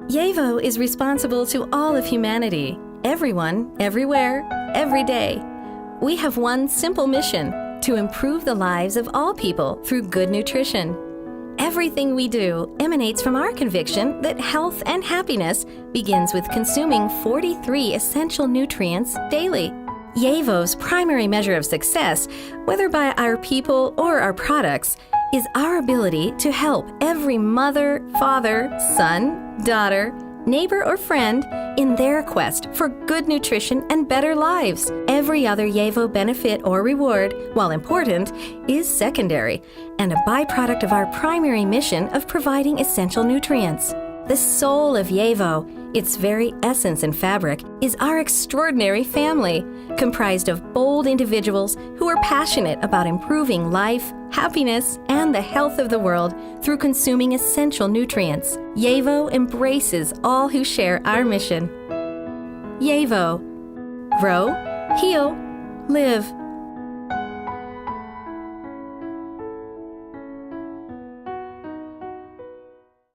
YEVO is responsible to all of humanity, everyone, everywhere, every day. We have one simple mission: to improve the lives of all people through good nutrition. Everything we do emanates from our conviction that health and happiness begins with consuming 43 essential nutrients daily. YEVO's primary measure of success, whether by our people or our products, is our ability to help every mother, father, son, daughter, neighbor, or friend in their quest for good nutrition and better lives. Every other YEVO benefit or reward, while important, is secondary and a byproduct of our primary mission of providing essential nutrients. The soul of YEVO, its very essence and fabric, is our extraordinary family, comprised of bold individuals who are passionate about improving life, happiness, and the health of the world through consuming essential nutrients. YEVO embraces all who share our mission. YEVO. Grow, heal, live.